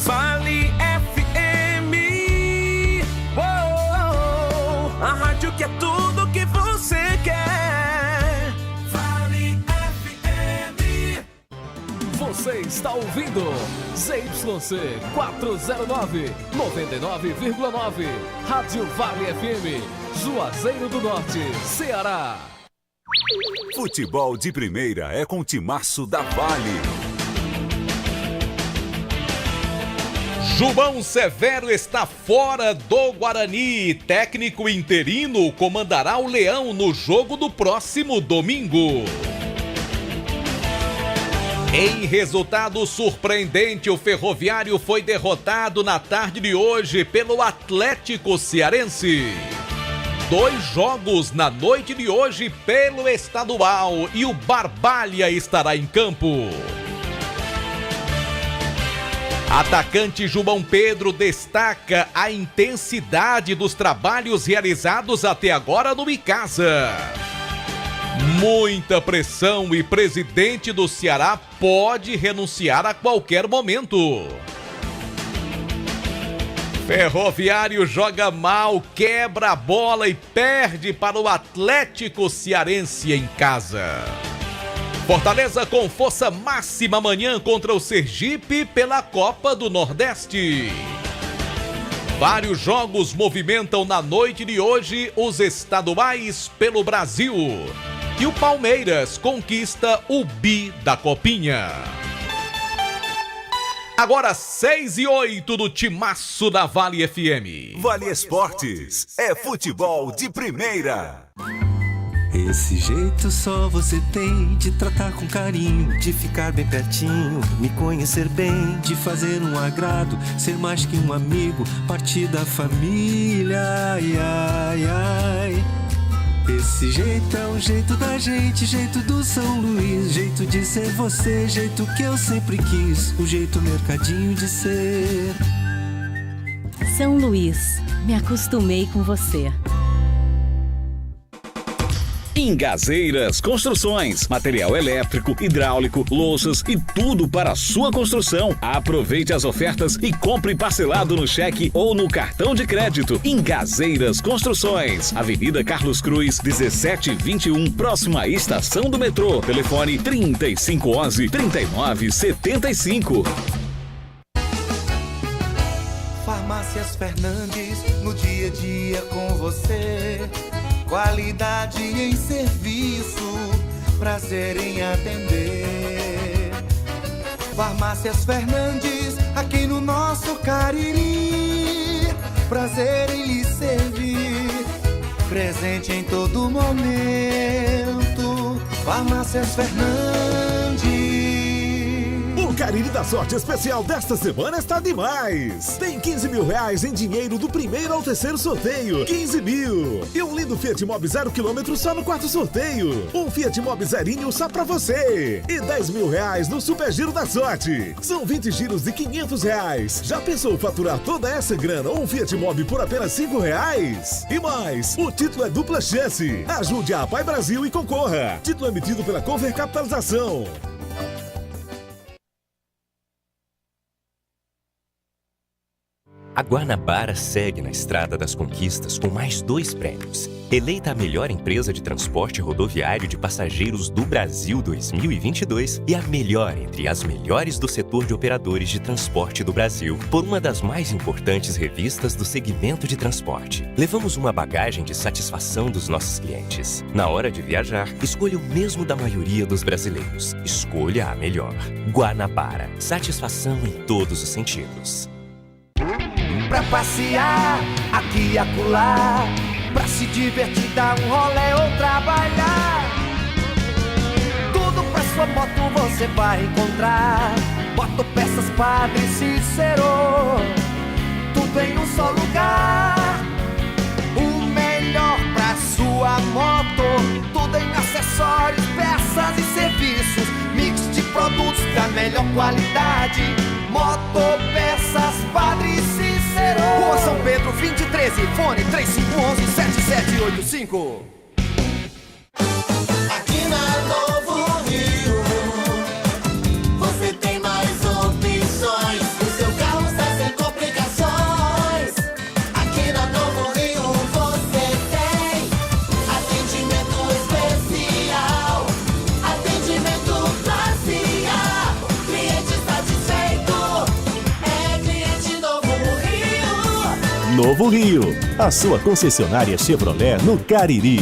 Vale FM. Oh, a rádio que é tudo que você quer. Vale FM. Você está ouvindo ZYC 409, 99,9. Rádio Vale FM, Juazeiro do Norte, Ceará. Futebol de primeira é com o timaço da Vale. João Severo está fora do Guarani. Técnico interino comandará o Leão no jogo do próximo domingo. Em resultado surpreendente, o Ferroviário foi derrotado na tarde de hoje pelo Atlético Cearense. 2 jogos na noite de hoje pelo estadual e o Barbalha estará em campo. Atacante João Pedro destaca a intensidade dos trabalhos realizados até agora no Icasa. Muita pressão e presidente do Ceará pode renunciar a qualquer momento. Ferroviário joga mal, quebra a bola e perde para o Atlético Cearense em casa. Fortaleza com força máxima amanhã contra o Sergipe pela Copa do Nordeste. Vários jogos movimentam na noite de hoje os estaduais pelo Brasil. E o Palmeiras conquista o bi da Copinha. Agora 6:08 do timaço da Vale FM. Vale Esportes é futebol de primeira. Esse jeito só você tem de tratar com carinho, de ficar bem pertinho, me conhecer bem, de fazer um agrado, ser mais que um amigo, partir da família, ai, ai, ai. Esse jeito é o jeito da gente, jeito do São Luís, jeito de ser você, jeito que eu sempre quis, o jeito mercadinho de ser. São Luís, me acostumei com você. Ingazeiras Construções, material elétrico, hidráulico, louças e tudo para a sua construção. Aproveite as ofertas e compre parcelado no cheque ou no cartão de crédito. Ingazeiras Construções, Avenida Carlos Cruz, 1721, próximo à estação do metrô. Telefone 3511-3975. Farmácias Fernandes, no dia a dia com você. Qualidade em serviço, prazer em atender. Farmácias Fernandes, aqui no nosso Cariri. Prazer em lhe servir, presente em todo momento. Farmácias Fernandes. O Cariri da Sorte Especial desta semana está demais. Tem 15 mil reais em dinheiro do primeiro ao terceiro sorteio. 15 mil. E um lindo Fiat Mobi 0 km só no quarto sorteio. Um Fiat Mobi zerinho só pra você. E 10 mil reais no Super Giro da Sorte. São 20 giros de 500 reais. Já pensou faturar toda essa grana ou um Fiat Mobi por apenas 5 reais? E mais, o título é dupla chance. Ajude a Pai Brasil e concorra. Título emitido pela Conver Capitalização. A Guanabara segue na estrada das conquistas com mais 2 prêmios. Eleita a melhor empresa de transporte rodoviário de passageiros do Brasil 2022 e a melhor entre as melhores do setor de operadores de transporte do Brasil, por uma das mais importantes revistas do segmento de transporte. Levamos uma bagagem de satisfação dos nossos clientes. Na hora de viajar, escolha o mesmo da maioria dos brasileiros. Escolha a melhor. Guanabara. Satisfação em todos os sentidos. Pra passear aqui e acolá, pra se divertir, dar um rolê ou trabalhar. Tudo pra sua moto você vai encontrar. Motopeças Padre Cícero, tudo em um só lugar. O melhor pra sua moto, tudo em acessórios, peças e serviços. Mix de produtos da melhor qualidade. Motopeças Padre Cícero, Rua São Pedro 2013, fone 3511-7785. Aqui na Novo Rio, você tem mais opções. O seu carro Novo Rio, a sua concessionária Chevrolet no Cariri.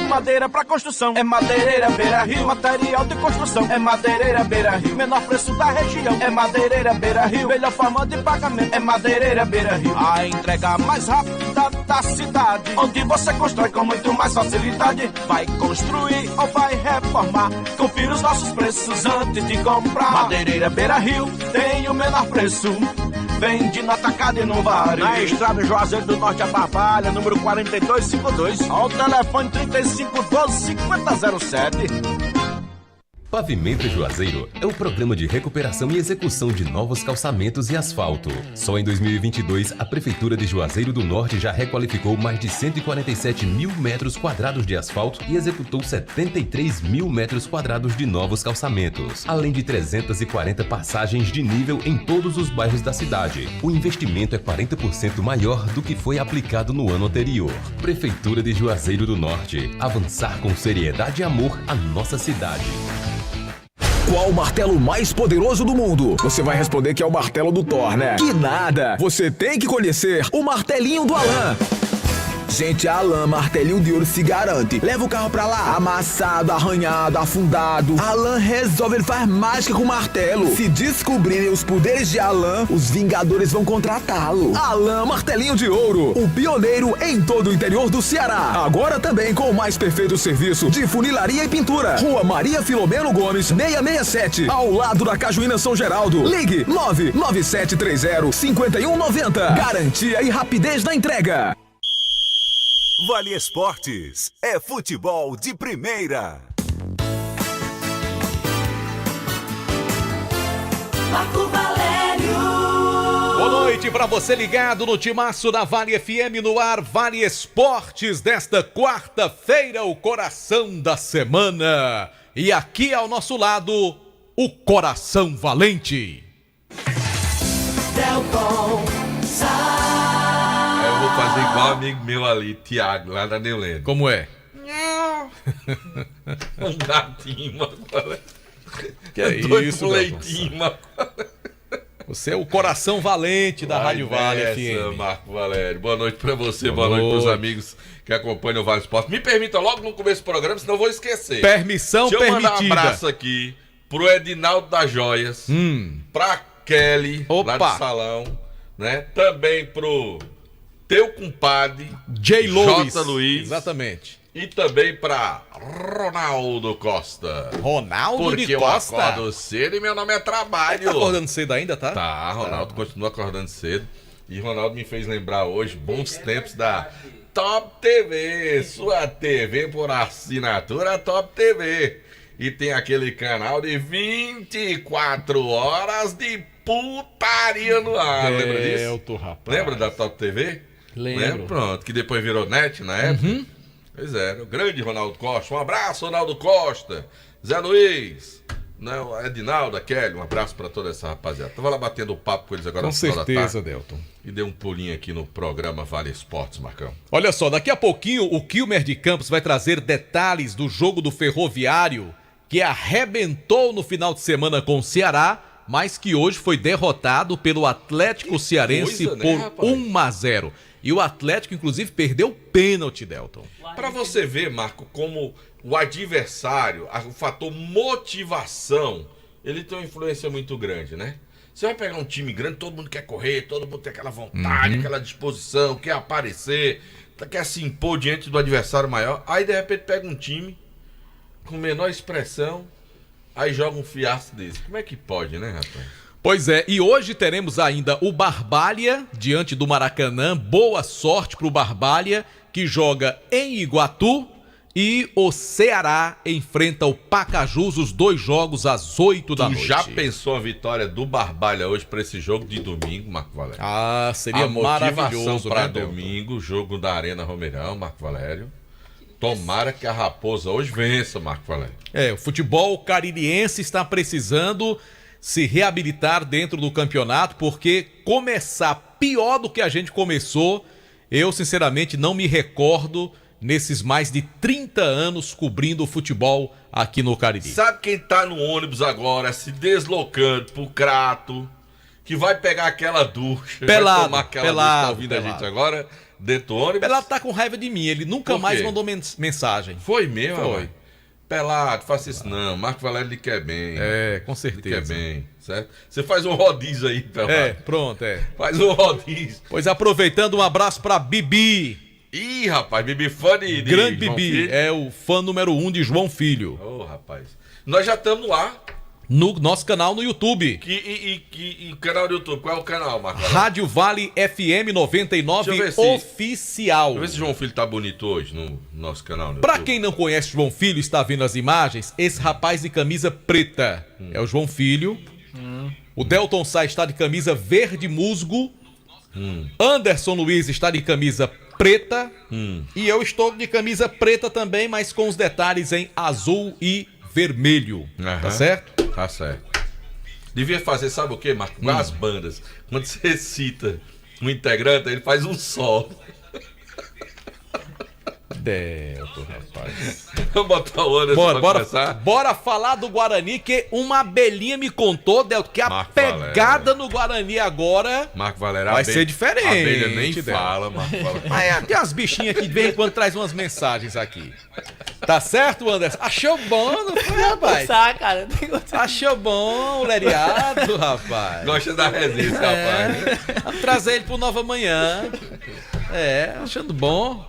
Madeira pra construção, é Madeireira Beira Rio. Material de construção, é Madeireira Beira Rio. Menor preço da região, é Madeireira Beira Rio. Melhor forma de pagamento, é Madeireira Beira Rio. A entrega mais rápida da cidade, onde você constrói com muito mais facilidade. Vai construir ou vai reformar, confira os nossos preços antes de comprar. Madeireira Beira Rio tem o menor preço. Vende no atacado e no varejo. Na estrada Juazeiro do Norte, a Barbalha, número 4252. Ao telefone 3512-5007. Pavimento Juazeiro é o programa de recuperação e execução de novos calçamentos e asfalto. Só em 2022, a Prefeitura de Juazeiro do Norte já requalificou mais de 147 mil metros quadrados de asfalto e executou 73 mil metros quadrados de novos calçamentos, além de 340 passagens de nível em todos os bairros da cidade. O investimento é 40% maior do que foi aplicado no ano anterior. Prefeitura de Juazeiro do Norte. Avançar com seriedade e amor a nossa cidade. Qual o martelo mais poderoso do mundo? Você vai responder que é o martelo do Thor, né? Que nada! Você tem que conhecer o martelinho do Alan. Gente, a Alan Martelinho de Ouro se garante. Leva o carro pra lá, amassado, arranhado, afundado. Alan resolve, ele faz mágica com o martelo. Se descobrirem os poderes de Alan, os Vingadores vão contratá-lo. Alan Martelinho de Ouro, o pioneiro em todo o interior do Ceará. Agora também com o mais perfeito serviço de funilaria e pintura. Rua Maria Filomeno Gomes, 667, ao lado da Cajuína São Geraldo. Ligue 99730-5190. Garantia e rapidez na entrega. Vale Esportes é futebol de primeira. Marco Valério. Boa noite para você ligado no timaço da Vale FM no ar. Vale Esportes desta quarta-feira, o coração da semana. E aqui ao nosso lado, o coração valente. Delton Eu vou fazer igual amigo meu ali, Tiago, lá da Neulene. Como é? Um gatinho, mano. Que é isso, leitinho, mano. Você é o coração valente da Rádio Vale FM. Marco Valério. Boa noite pra você, boa noite pros amigos que acompanham o Vale Esporte. Me permita logo no começo do programa, senão eu vou esquecer. Permissão permitida. permitida. Deixa eu mandar um abraço aqui pro Edinaldo das Joias, pra Kelly, lá do salão, né? Também pro teu compadre J. J. Luiz. Exatamente. E também pra Ronaldo Costa. Ronaldo de Costa? Porque eu acordo cedo e meu nome é trabalho. Tá acordando cedo ainda, tá? Tá, Ronaldo continua acordando cedo. E Ronaldo me fez lembrar hoje bons tempos da Top TV. Sua TV por assinatura Top TV. E tem aquele canal de 24 horas de putaria no ar. Lembra disso? Rapaz. Lembra da Top TV? Lembro. Pronto, que depois virou net na época. Pois é, o grande Ronaldo Costa. Um abraço, Ronaldo Costa. Zé Luiz. Não, Edinaldo, Kelly, um abraço pra toda essa rapaziada. Tava lá batendo papo com eles agora. Com certeza, Delton. E deu um pulinho aqui no programa Vale Esportes, Marcão. Olha só, daqui a pouquinho o Kilmer de Campos vai trazer detalhes do jogo do Ferroviário, que arrebentou no final de semana com o Ceará, mas que hoje foi derrotado pelo Atlético Cearense por 1-0. E o Atlético, inclusive, perdeu o pênalti, Delton. Pra você ver, Marco, como o adversário, o fator motivação, ele tem uma influência muito grande, né? Você vai pegar um time grande, todo mundo quer correr, todo mundo tem aquela vontade, aquela disposição, quer aparecer, quer se impor diante do adversário maior. Aí, de repente, pega um time com menor expressão, aí joga um fiasco desse. Como é que pode, né, rapaz? Pois é, e hoje teremos ainda o Barbalha diante do Maracanã. Boa sorte pro Barbalha, que joga em Iguatu. E o Ceará enfrenta o Pacajus, os dois jogos às 8 da noite. Já pensou a vitória do Barbalha hoje para esse jogo de domingo, Marco Valério? Ah, seria maravilhoso, para domingo, jogo da Arena Romeirão, Marco Valério. Tomara que a Raposa hoje vença, Marco Valério. O futebol caririense está precisando se reabilitar dentro do campeonato, porque começar pior do que a gente começou, eu sinceramente não me recordo nesses mais de 30 anos cobrindo o futebol aqui no Cariri. Sabe quem tá no ônibus agora, se deslocando pro Crato, que vai pegar aquela ducha, Pelado, vai tomar aquela ducha, tá ouvindo a gente agora, dentro do ônibus. Pelado tá com raiva de mim, ele nunca mais mandou mensagem. Foi mesmo, Foi. Rapaz? Pelado, faça isso não, Marco Valério lhe quer bem. Com certeza. Lhe quer bem, certo? Você faz um rodízio aí, Pelado. Pronto, Faz um rodízio. Pois aproveitando, um abraço pra Bibi. Ih, rapaz, Bibi fã de Grande João Bibi, Filho. é o fã número 1 de João Filho. Ô, rapaz. Nós já estamos lá. No nosso canal no YouTube. E canal do YouTube, qual é o canal, Marco? Rádio Vale FM 99 Oficial. Deixa eu ver se João Filho tá bonito hoje no nosso canal. No Pra YouTube. quem não conhece João Filho e está vendo as imagens, esse rapaz de camisa preta é o João Filho. O Delton Sá está de camisa verde musgo. Anderson Luiz está de camisa preta. E eu estou de camisa preta também, mas com os detalhes em azul e vermelho. Tá certo? Tá certo. Devia fazer, sabe o que, Marco? Com as bandas. Quando você cita um integrante, ele faz um solo. Delton, rapaz. Vamos botar o Anderson pra começar? Bora falar do Guarani, que uma abelhinha me contou, Delton, que a pegada no Guarani agora Marco Valério, vai ser diferente. A abelha nem fala, Marco Valério. Tem umas bichinhas que de vez em quando traz umas mensagens aqui. Tá certo, Anderson? Achou bom, não foi, rapaz? Cara. Achou bom o Leriado, rapaz. Gosta da resenha, rapaz. Vamos trazer ele pro Nova Manhã. Achando bom.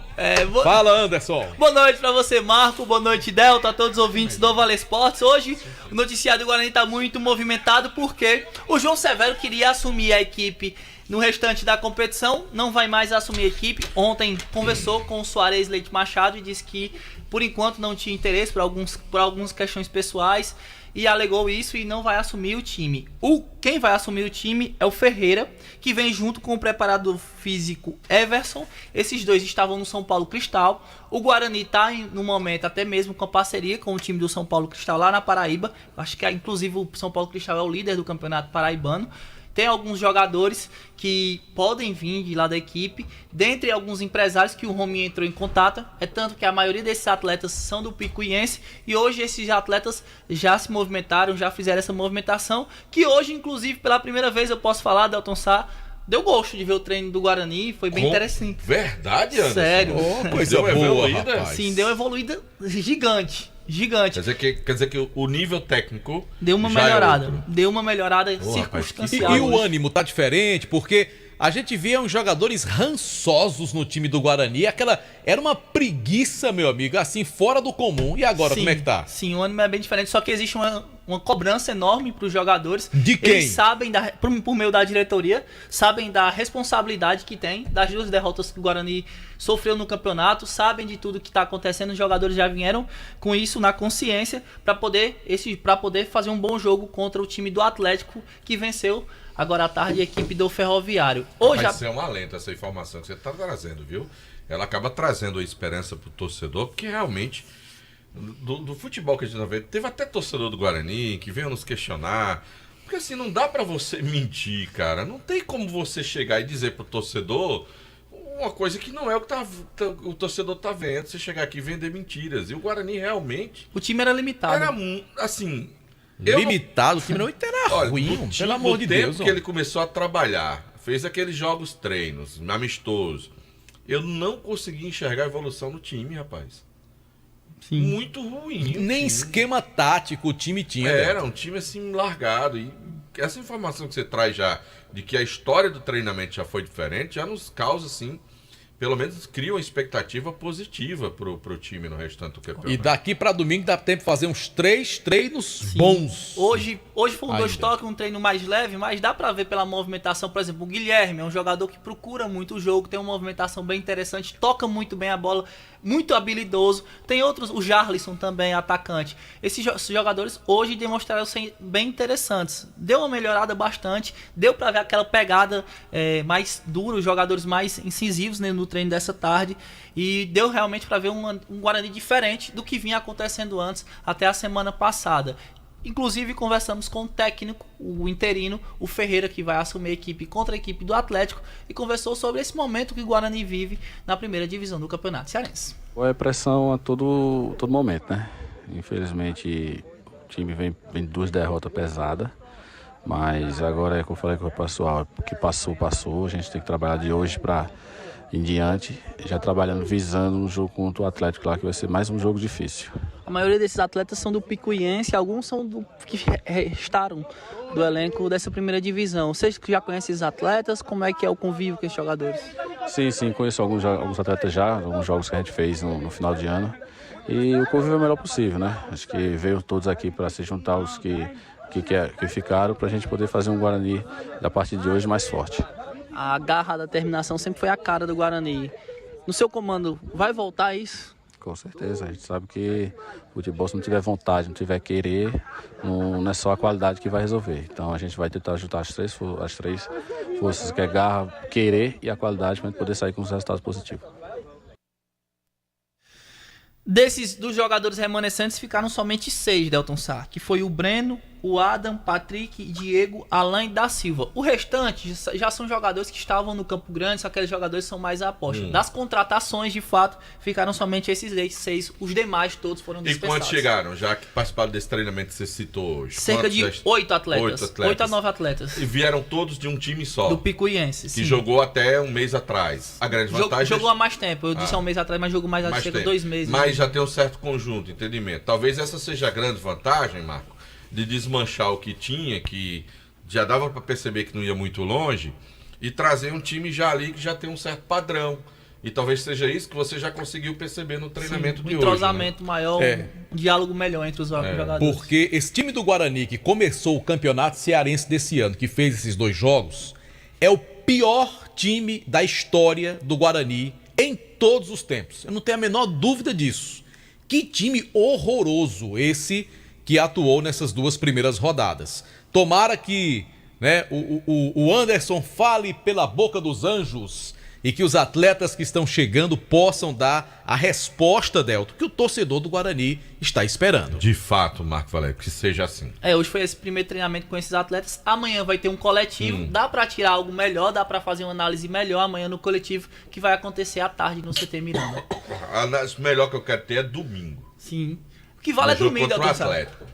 Fala, Anderson. Boa noite pra você, Marco. Boa noite, Delton, a todos os ouvintes do Vale Esportes. Hoje, o noticiário do Guarani tá muito movimentado porque o João Severo queria assumir a equipe no restante da competição, não vai mais assumir a equipe. Ontem conversou com o Soares Leite Machado e disse que, por enquanto, não tinha interesse por algumas questões pessoais e alegou isso e não vai assumir o time. Quem vai assumir o time é o Ferreira, que vem junto com o preparador físico Everson. Esses dois estavam no São Paulo Cristal. O Guarani está no momento até mesmo com a parceria com o time do São Paulo Cristal lá na Paraíba. Acho que inclusive o São Paulo Cristal é o líder do campeonato paraibano. Tem alguns jogadores que podem vir de lá da equipe, dentre alguns empresários que o Rominho entrou em contato. É tanto que a maioria desses atletas são do Picuiense e hoje esses atletas já se movimentaram, já fizeram essa movimentação, que hoje, inclusive, pela primeira vez eu posso falar, Delton Sá, deu gosto de ver o treino do Guarani, foi bem interessante. Verdade, Anderson? Sério. Coisa boa, evoluída? rapaz. Sim, deu uma evoluída gigante. Quer dizer que o nível técnico deu uma melhorada. Deu uma melhorada circunstancial. E o ânimo tá diferente, porque a gente via uns jogadores rançosos no time do Guarani. Era uma preguiça, meu amigo, assim, fora do comum. E agora, como é que tá? Sim, o ânimo é bem diferente, só que existe uma cobrança enorme para os jogadores. De quem? Eles sabem, por meio da diretoria, sabem da responsabilidade que tem, das 2 derrotas que o Guarani sofreu no campeonato, sabem de tudo que está acontecendo. Os jogadores já vieram com isso na consciência para poder fazer um bom jogo contra o time do Atlético, que venceu agora à tarde a equipe do Ferroviário. Vai ser um alento essa informação que você está trazendo, viu? Ela acaba trazendo a esperança pro torcedor, porque realmente do futebol que a gente tá vendo, teve até torcedor do Guarani que veio nos questionar, porque assim, não dá pra você mentir, cara, não tem como você chegar e dizer pro torcedor uma coisa que não é o que o torcedor tá vendo, você chegar aqui e vender mentiras, e o Guarani realmente... O time era limitado. Era, assim... Limitado, o time não era ruim, pelo amor de Deus. No tempo que ele começou a trabalhar, fez aqueles jogos treinos, amistosos, eu não consegui enxergar a evolução no time, rapaz. Sim. Muito ruim. Nem esquema tático o time tinha. Era um time assim largado. E essa informação que você traz já de que a história do treinamento já foi diferente, já nos causa assim, pelo menos cria uma expectativa positiva pro time no restante do campeonato. E daqui pra domingo dá tempo de fazer uns 3 treinos bons. Hoje foram 2 toques, um treino mais leve, mas dá pra ver pela movimentação. Por exemplo, o Guilherme é um jogador que procura muito o jogo, tem uma movimentação bem interessante, toca muito bem a bola, muito habilidoso. Tem outros, o Jarlison também, atacante. Esses jogadores hoje demonstraram ser bem interessantes. Deu uma melhorada bastante, deu pra ver aquela pegada mais dura, os jogadores mais incisivos, né, no treino dessa tarde. E deu realmente pra ver um Guarani diferente do que vinha acontecendo antes, até a semana passada. Inclusive conversamos com o técnico, o interino, o Ferreira, que vai assumir a equipe contra a equipe do Atlético, e conversou sobre esse momento que o Guarani vive na primeira divisão do Campeonato Cearense. É pressão a todo momento, né? Infelizmente o time vem de 2 derrotas pesadas, Mas agora é que eu falei com o pessoal, o que passou, a gente tem que trabalhar de hoje para em diante, já trabalhando, visando um jogo contra o Atlético lá, que vai ser mais um jogo difícil. A maioria desses atletas são do Picuiense, alguns são do que restaram do elenco dessa primeira divisão. Vocês que já conhecem esses atletas, como é que é o convívio com esses jogadores? Sim, conheço alguns atletas já, alguns jogos que a gente fez no final de ano. E o convívio é o melhor possível, né? Acho que veio todos aqui para se juntar os que ficaram, para a gente poder fazer um Guarani da partir de hoje mais forte. A garra da determinação sempre foi a cara do Guarani. No seu comando, vai voltar isso? Com certeza, a gente sabe que o futebol, se não tiver vontade, não tiver querer, não é só a qualidade que vai resolver. Então a gente vai tentar juntar as três forças, que é garra, querer e a qualidade, para a gente poder sair com os resultados positivos. Dos jogadores remanescentes ficaram somente 6, Delton Sá, que foi o Breno, o Adam, Patrick, Diego, Alain e da Silva. O restante já são jogadores que estavam no Campo Grande, só que aqueles jogadores são mais apostas. Das contratações, de fato, ficaram somente esses 6. Os demais todos foram dispensados. E quantos chegaram, já que participaram desse treinamento que você citou hoje? Cerca de 8 atletas. 8 a 9 atletas. E vieram todos de um time só. Do Picuiense, sim. Que jogou até um mês atrás. A grande vantagem... Jogou há mais tempo. Eu disse há um mês atrás, mas jogou mais cerca de 2 meses. Mas já tem um certo conjunto, entendimento. Talvez essa seja a grande vantagem, Marco, de desmanchar o que tinha, que já dava para perceber que não ia muito longe, e trazer um time já ali que já tem um certo padrão. E talvez seja isso que você já conseguiu perceber no treinamento de hoje. Um entrosamento maior, um diálogo melhor entre os jogadores. Porque esse time do Guarani, que começou o campeonato cearense desse ano, que fez esses 2 jogos, é o pior time da história do Guarani em todos os tempos. Eu não tenho a menor dúvida disso. Que time horroroso esse que atuou nessas 2 primeiras rodadas. Tomara que, né, o Anderson fale pela boca dos anjos e que os atletas que estão chegando possam dar a resposta, Delton, que o torcedor do Guarani está esperando. De fato, Marco Valério, que seja assim. Hoje foi esse primeiro treinamento com esses atletas. Amanhã vai ter um coletivo. Dá para tirar algo melhor, dá para fazer uma análise melhor amanhã no coletivo, que vai acontecer à tarde no CT Miranda. A análise melhor que eu quero ter é domingo. Sim. O que vale é domingo, Atlético.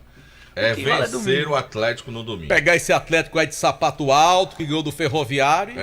Vencer o Atlético no domingo. Pegar esse Atlético aí de sapato alto, que ganhou do Ferroviário.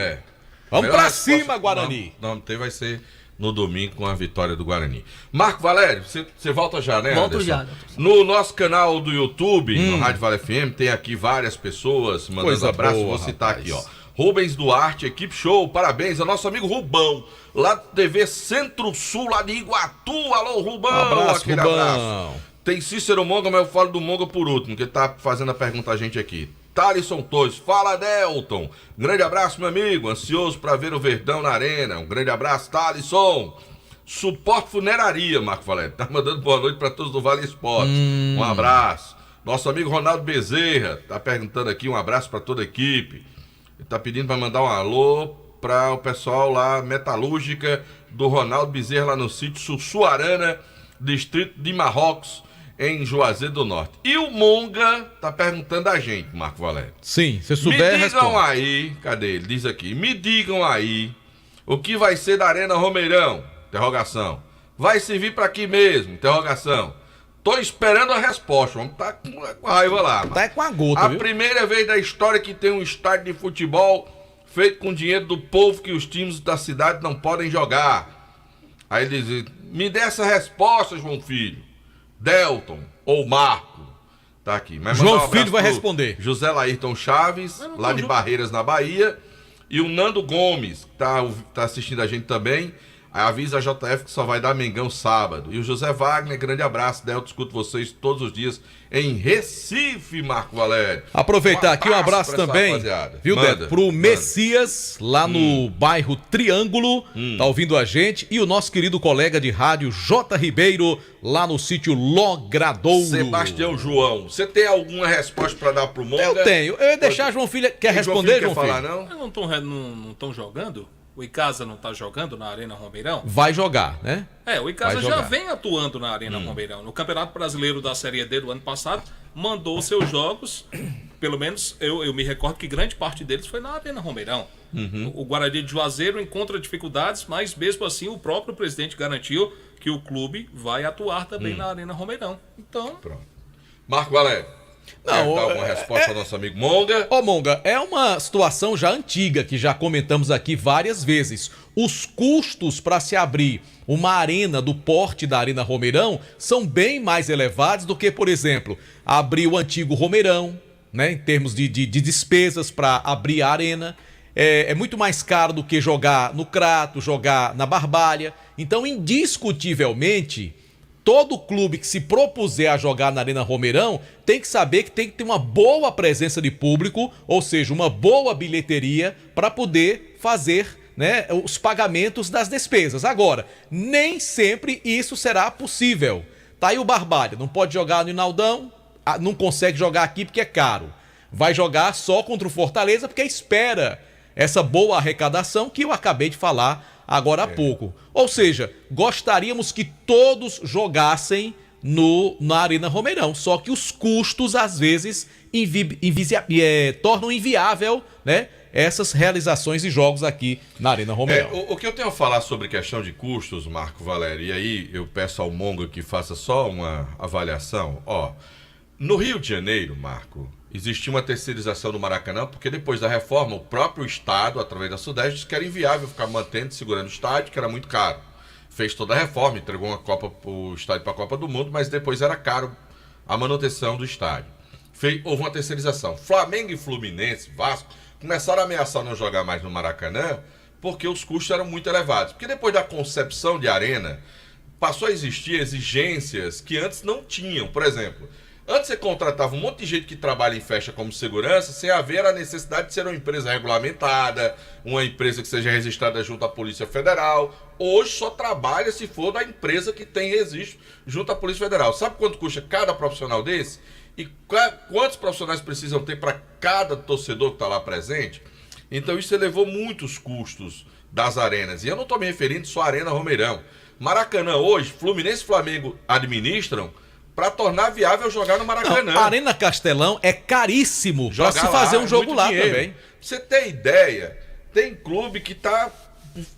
Vamos pra cima, Guarani. Não, vai ser no domingo com a vitória do Guarani. Marco Valério, você volta já, né, Volto Anderson? já. No nosso canal do YouTube, no Rádio Vale FM, tem aqui várias pessoas mandando abraço. Vou citar aqui, ó. Rubens Duarte, equipe show, parabéns ao nosso amigo Rubão, lá do TV Centro-Sul, lá de Iguatu. Alô, Rubão, abraço. Abraço. Tem Cícero Monga, mas eu falo do Monga por último, que ele tá fazendo a pergunta a gente aqui. Thalisson Torres, fala Delton, grande abraço, meu amigo, ansioso para ver o Verdão na arena, um grande abraço, Thalisson. Suporte Funeraria, Marco Valério, tá mandando boa noite para todos do Vale Esporte, um abraço. Nosso amigo Ronaldo Bezerra, tá perguntando aqui, um abraço para toda a equipe. Ele tá pedindo para mandar um alô para o pessoal lá, Metalúrgica, do Ronaldo Bezerra, lá no sítio Sussuarana, distrito de Marrocos, em Juazeiro do Norte. E o Monga tá perguntando a gente, Marco Valério. Sim, se souber, me digam aí, cadê ele? Diz aqui, me digam aí o que vai ser da Arena Romeirão? Interrogação. Vai servir para aqui mesmo? Interrogação. Tô esperando a resposta, vamos tá com raiva lá. Tá com a gota, viu? A primeira vez da história que tem um estádio de futebol feito com dinheiro do povo que os times da cidade não podem jogar. Aí ele diz, me dê essa resposta, João Filho. Delton ou Marco, tá aqui. Mas João Filho vai responder. José Laírton Chaves, lá de Barreiras, na Bahia. E o Nando Gomes, que tá assistindo a gente também. Aí avisa a JF que só vai dar Mengão sábado. E o José Wagner, grande abraço. Delton, escuto vocês todos os dias em Recife, Marco Valério. Aproveitar aqui um abraço também, viu, Delton? Pro Messias, lá no bairro Triângulo, tá ouvindo a gente. E o nosso querido colega de rádio, J. Ribeiro, lá no sítio Logradouro. Sebastião João, você tem alguma resposta pra dar pro Monga? Eu tenho. Eu ia deixar João Filho. Quer responder, João Filho? Quer falar, não? Não estão jogando? O Icasa não tá jogando na Arena Romeirão? Vai jogar, né? O Icasa já vem atuando na Arena Romeirão. No Campeonato Brasileiro da Série D do ano passado, mandou seus jogos, pelo menos eu me recordo que grande parte deles foi na Arena Romeirão. O Guarani de Juazeiro encontra dificuldades, mas mesmo assim o próprio presidente garantiu que o clube vai atuar também na Arena Romeirão. Então... Pronto. Marco Valério. Quer dar alguma resposta ao nosso amigo Monga? Ô Monga, é uma situação já antiga que já comentamos aqui várias vezes. Os custos para se abrir uma arena do porte da Arena Romeirão são bem mais elevados do que, por exemplo, abrir o antigo Romeirão, né, em termos de despesas para abrir a arena. É muito mais caro do que jogar no Crato, jogar na Barbalha. Então, indiscutivelmente, todo clube que se propuser a jogar na Arena Romeirão tem que saber que tem que ter uma boa presença de público, ou seja, uma boa bilheteria para poder fazer, né, os pagamentos das despesas. Agora, nem sempre isso será possível. Tá aí o Barbalha, não pode jogar no Inaldão, não consegue jogar aqui porque é caro. Vai jogar só contra o Fortaleza porque espera essa boa arrecadação que eu acabei de falar agora há pouco. Ou seja, gostaríamos que todos jogassem na Arena Romeirão, só que os custos às vezes tornam inviável, né, essas realizações de jogos aqui na Arena Romeirão. O que eu tenho a falar sobre questão de custos, Marco Valério, e aí eu peço ao Mongo que faça só uma avaliação. No Rio de Janeiro, Marco, existia uma terceirização do Maracanã, porque depois da reforma, o próprio Estado, através da Sudeste, disse que era inviável ficar mantendo, segurando o estádio, que era muito caro. Fez toda a reforma, entregou o estádio para a Copa do Mundo, mas depois era caro a manutenção do estádio. Houve uma terceirização. Flamengo e Fluminense, Vasco, começaram a ameaçar não jogar mais no Maracanã, porque os custos eram muito elevados. Porque depois da concepção de arena, passou a existir exigências que antes não tinham. Por exemplo, antes você contratava um monte de gente que trabalha em festa como segurança, sem haver a necessidade de ser uma empresa regulamentada, uma empresa que seja registrada junto à Polícia Federal. Hoje só trabalha se for da empresa que tem registro junto à Polícia Federal. Sabe quanto custa cada profissional desse? E quantos profissionais precisam ter para cada torcedor que está lá presente? Então isso elevou muitos custos das arenas. E eu não estou me referindo só à Arena Romeirão. Maracanã hoje, Fluminense e Flamengo administram para tornar viável jogar no Maracanã. A Arena Castelão é caríssimo para se fazer um jogo lá também. Pra você ter ideia, tem clube que está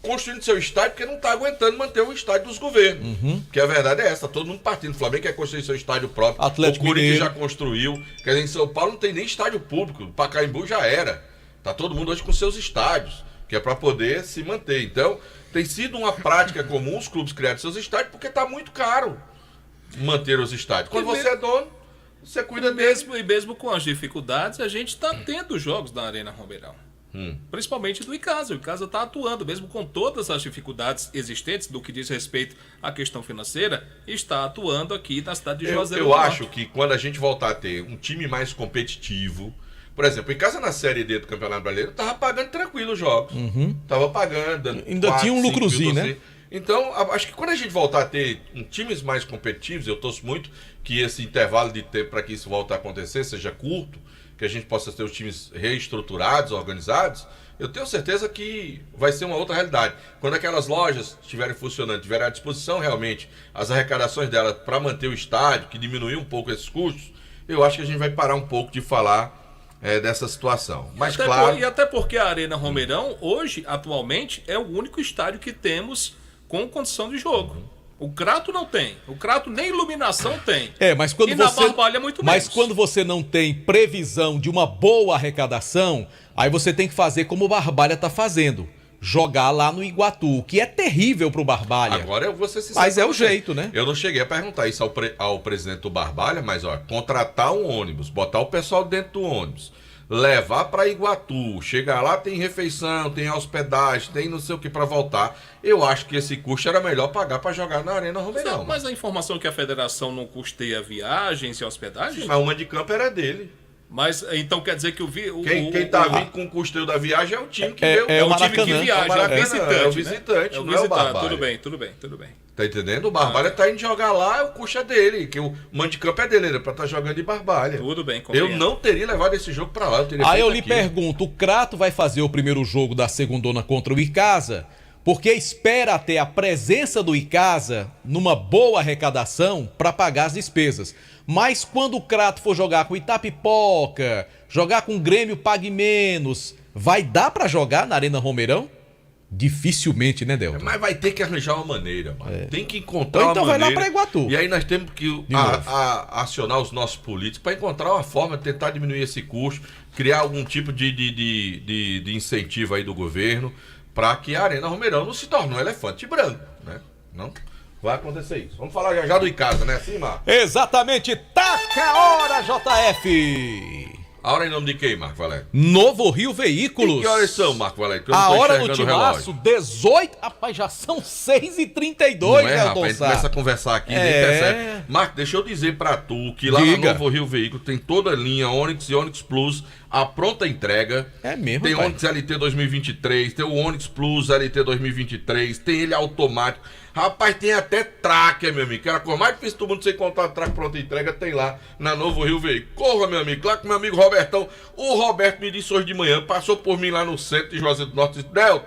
construindo seu estádio porque não está aguentando manter o estádio dos governos. Porque a verdade é essa, todo mundo partindo. O Flamengo quer construir seu estádio próprio, Atlético o Corinthians Mineiro já construiu. Quer dizer, em São Paulo não tem nem estádio público, Pacaembu já era. Tá todo mundo hoje com seus estádios, que é para poder se manter. Então, tem sido uma prática comum os clubes criarem seus estádios porque está muito caro manter os estádios. Quando você é dono, você cuida mesmo. E mesmo com as dificuldades, a gente está tendo jogos na Arena Romeirão. Principalmente do Icasa. O Icasa está atuando, mesmo com todas as dificuldades existentes do que diz respeito à questão financeira, está atuando aqui na cidade de Juazeiro do Norte. Eu acho que quando a gente voltar a ter um time mais competitivo, por exemplo, o Icasa na Série D do Campeonato Brasileiro estava pagando tranquilo os jogos. Estava pagando. Ainda 4, tinha um lucrozinho, né? Então, acho que quando a gente voltar a ter times mais competitivos, eu torço muito que esse intervalo de tempo para que isso volte a acontecer seja curto, que a gente possa ter os times reestruturados, organizados, eu tenho certeza que vai ser uma outra realidade. Quando aquelas lojas estiverem funcionando, tiverem à disposição realmente as arrecadações delas para manter o estádio, que diminuir um pouco esses custos, eu acho que a gente vai parar um pouco de falar dessa situação. Mas claro... E até porque a Arena Romeirão, hoje, atualmente, é o único estádio que temos com condição de jogo. O Crato não tem. O Crato nem iluminação tem. Mas quando e na Barbalha muito menos. Mas quando você não tem previsão de uma boa arrecadação, aí você tem que fazer como o Barbalha está fazendo. Jogar lá no Iguatu, que é terrível pro Barbalha. Agora eu vou ser sincero. Mas é o jeito, né? Eu não cheguei a perguntar isso ao presidente do Barbalha, mas contratar um ônibus, botar o pessoal dentro do ônibus, levar para Iguatu, chegar lá tem refeição, tem hospedagem, tem não sei o que para voltar. Eu acho que esse custo era melhor pagar para jogar na Arena Romeirão. Mas a informação é que a federação não custeia viagens e hospedagem? Sim, mas o mando de campo era dele. Mas então quer dizer que quem tá vindo com o custeio da viagem é o time que deu. É o time que viaja, é o visitante. É o visitante, não é o Barbalha. Tudo bem. Tá entendendo? O Barbalha tá indo jogar lá, o custo é dele, que o mando de campo é dele, era pra estar jogando de Barbalha. Tudo bem, compreendo. Eu não teria levado esse jogo pra lá. Aí eu lhe pergunto, o Crato vai fazer o primeiro jogo da segundona contra o Icasa, porque espera ter a presença do Icasa numa boa arrecadação para pagar as despesas. Mas quando o Crato for jogar com Itapipoca, jogar com o Grêmio Pague Menos, vai dar para jogar na Arena Romeirão? Dificilmente, né, Delton? Mas vai ter que arranjar uma maneira, mano. Tem que encontrar Ou então uma maneira. vai lá pra Iguatu. E aí nós temos que acionar os nossos políticos para encontrar uma forma de tentar diminuir esse custo, criar algum tipo de incentivo aí do governo para que a Arena Romeirão não se torne um elefante branco, né? Não vai acontecer isso. Vamos falar já do Icasa, né? Assim, Marco? Exatamente. Taca a hora, JF. A hora em nome de quem, Marco Valério? Novo Rio Veículos. E que horas são, Marco Valério? A hora no Timaço, 18. Rapaz, já são 6h32, não é, né, rapaz? A gente começa a conversar aqui, nem percebe. Marco, deixa eu dizer pra tu que lá no Novo Rio Veículos tem toda a linha Onix e Onix Plus, a pronta entrega. É mesmo, tem pai? Onix LT 2023, tem o Onix Plus LT 2023, tem ele automático. Rapaz, tem até tracker, meu amigo. Que era a coisa mais difícil do mundo, você encontrar tracker pronta entrega, tem lá na Novo Rio Veículos. Corra, meu amigo. Lá com meu amigo Robertão. O Roberto me disse hoje de manhã, passou por mim lá no centro de Juazeiro do Norte e disse: Del,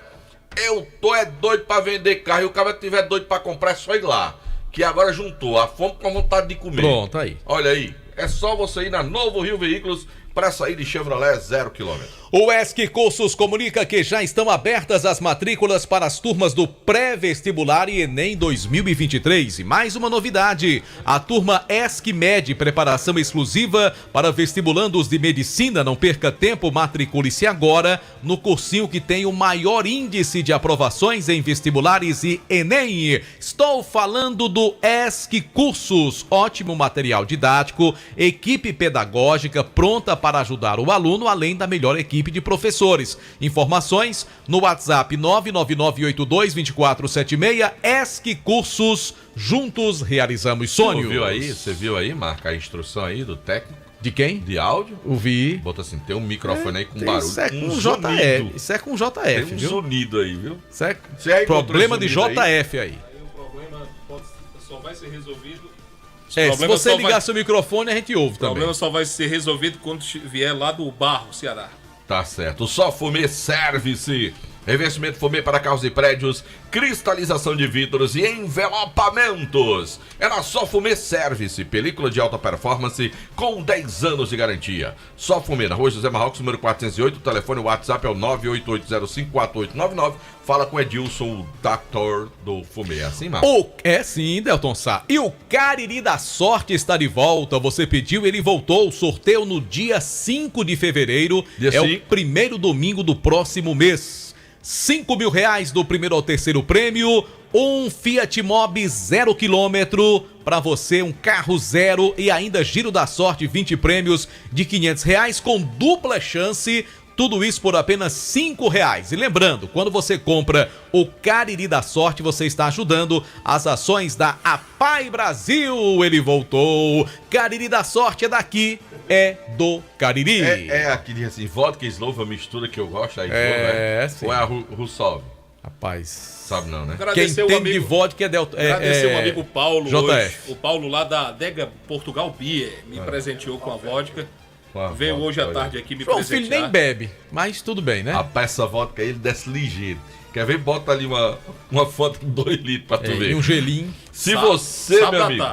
eu tô doido pra vender carro. E o cara que tiver doido pra comprar é só ir lá. Que agora juntou a fome com a vontade de comer. Pronto, aí. Olha aí. É só você ir na Novo Rio Veículos para sair de Chevrolet 0 km. O ESC Cursos comunica que já estão abertas as matrículas para as turmas do pré-vestibular e Enem 2023. E mais uma novidade, a turma ESC Med, preparação exclusiva para vestibulandos de medicina. Não perca tempo, matricule-se agora no cursinho que tem o maior índice de aprovações em vestibulares e Enem. Estou falando do ESC Cursos, ótimo material didático, equipe pedagógica pronta para ajudar o aluno, além da melhor equipe de professores. Informações no WhatsApp 999822476. ESC Cursos, juntos realizamos sonhos. Você viu aí, Marca, a instrução aí do técnico? De quem? De áudio. Ouvi. Bota assim, tem um microfone aí com barulho. Isso é com JF. Isso é com JF, tem um viu? Zunido aí, viu? Isso é problema de JF aí. O problema só vai ser resolvido. Se você ligar seu microfone, a gente ouve também. O problema só vai ser resolvido quando vier lá do Barro, Ceará. Tá certo. Só Fumê Service. Revestimento Fumê para carros e prédios, cristalização de vidros e envelopamentos. É na Só Fumê Service, película de alta performance com 10 anos de garantia. Só Fumê, na Rua José Marrocos, número 408, o telefone WhatsApp é o 988054899. Fala com Edilson, o Dactor do Fumê. É assim, Marcos? É sim, Delton Sá. E o Cariri da Sorte está de volta. Você pediu, ele voltou. O sorteio no dia 5 de fevereiro. O primeiro domingo do próximo mês. R$5 mil do primeiro ao terceiro prêmio, um Fiat Mobi 0 km para você, um carro zero e ainda giro da sorte, 20 prêmios de R$500 com dupla chance, tudo isso por apenas R$5. E lembrando, quando você compra o Cariri da Sorte, você está ajudando as ações da APAI Brasil. Ele voltou. Cariri da Sorte é daqui, é do Cariri. É aquele assim, vodka e Slow, a mistura que eu gosto. Aí, sim. Ou é a Russov? Rapaz, sabe não, né? Quem tem de vodka é Delta. Agradecer o amigo Paulo JF. hoje. O Paulo lá da Adega Portugal Beer me presenteou com a vodka. Veio hoje à tarde aqui me presentear. O filho nem bebe, mas tudo bem, né? Rapaz, essa vodka aí, ele desce ligeiro. Quer ver? Bota ali uma foto com 2 litros pra tu ver. E um gelinho. Se você, meu amigo...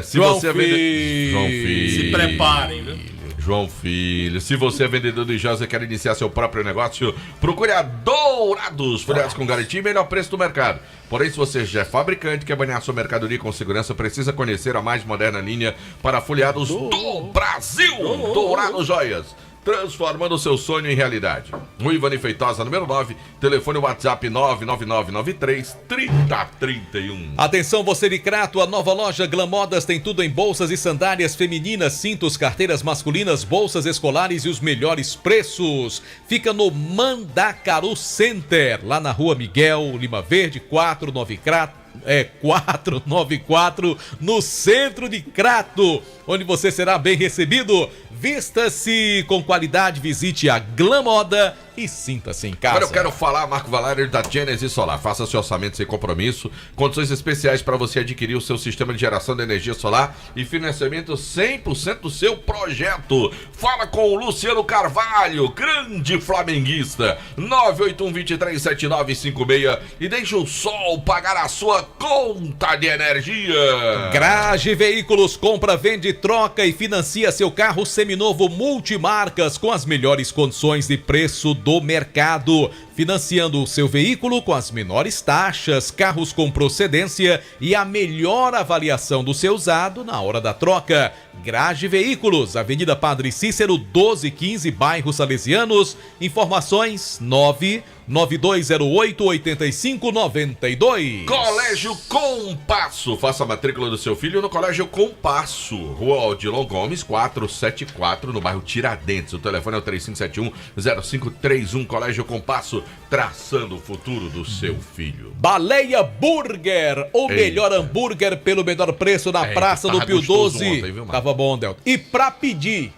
se você é vendedor... João Filho. Se preparem, viu? João Filho. Se você é vendedor de joias e quer iniciar seu próprio negócio, procure a Dourados. Folhados com garantia e melhor preço do mercado. Porém, se você já é fabricante e quer banhar sua mercadoria com segurança, precisa conhecer a mais moderna linha para folhados do Brasil. Dourados Joias. Transformando o seu sonho em realidade. Rua Ivani Feitosa, número 9, telefone WhatsApp 99993-3031. Atenção, você de Crato, a nova loja Glamodas tem tudo em bolsas e sandálias femininas, cintos, carteiras masculinas, bolsas escolares e os melhores preços. Fica no Mandacaru Center, lá na Rua Miguel Lima Verde, 494, no centro de Crato, onde você será bem recebido. Vista-se com qualidade, visite a Glamoda e sinta-se em casa. Agora eu quero falar, Marco Valério, da Genesis Solar. Faça seu orçamento sem compromisso, condições especiais para você adquirir o seu sistema de geração de energia solar e financiamento 100% do seu projeto. Fala com o Luciano Carvalho, grande flamenguista, 981237956 e deixa o sol pagar a sua conta de energia. Garage Veículos, compra, vende, troca e financia seu carro semi seminovo multimarcas com as melhores condições de preço do mercado. Financiando o seu veículo com as menores taxas, carros com procedência e a melhor avaliação do seu usado na hora da troca. Grage Veículos, Avenida Padre Cícero, 1215, bairro Salesianos. Informações 99208-8592. Colégio Compasso. Faça a matrícula do seu filho no Colégio Compasso. Rua Odilon Gomes, 474, no bairro Tiradentes. O telefone é o 3571-0531. Colégio Compasso, traçando o futuro do seu filho. Baleia Burger, o melhor hambúrguer pelo menor preço na Praça do Pio 12. Ontem, viu, Tava bom, Delton. E pra pedir,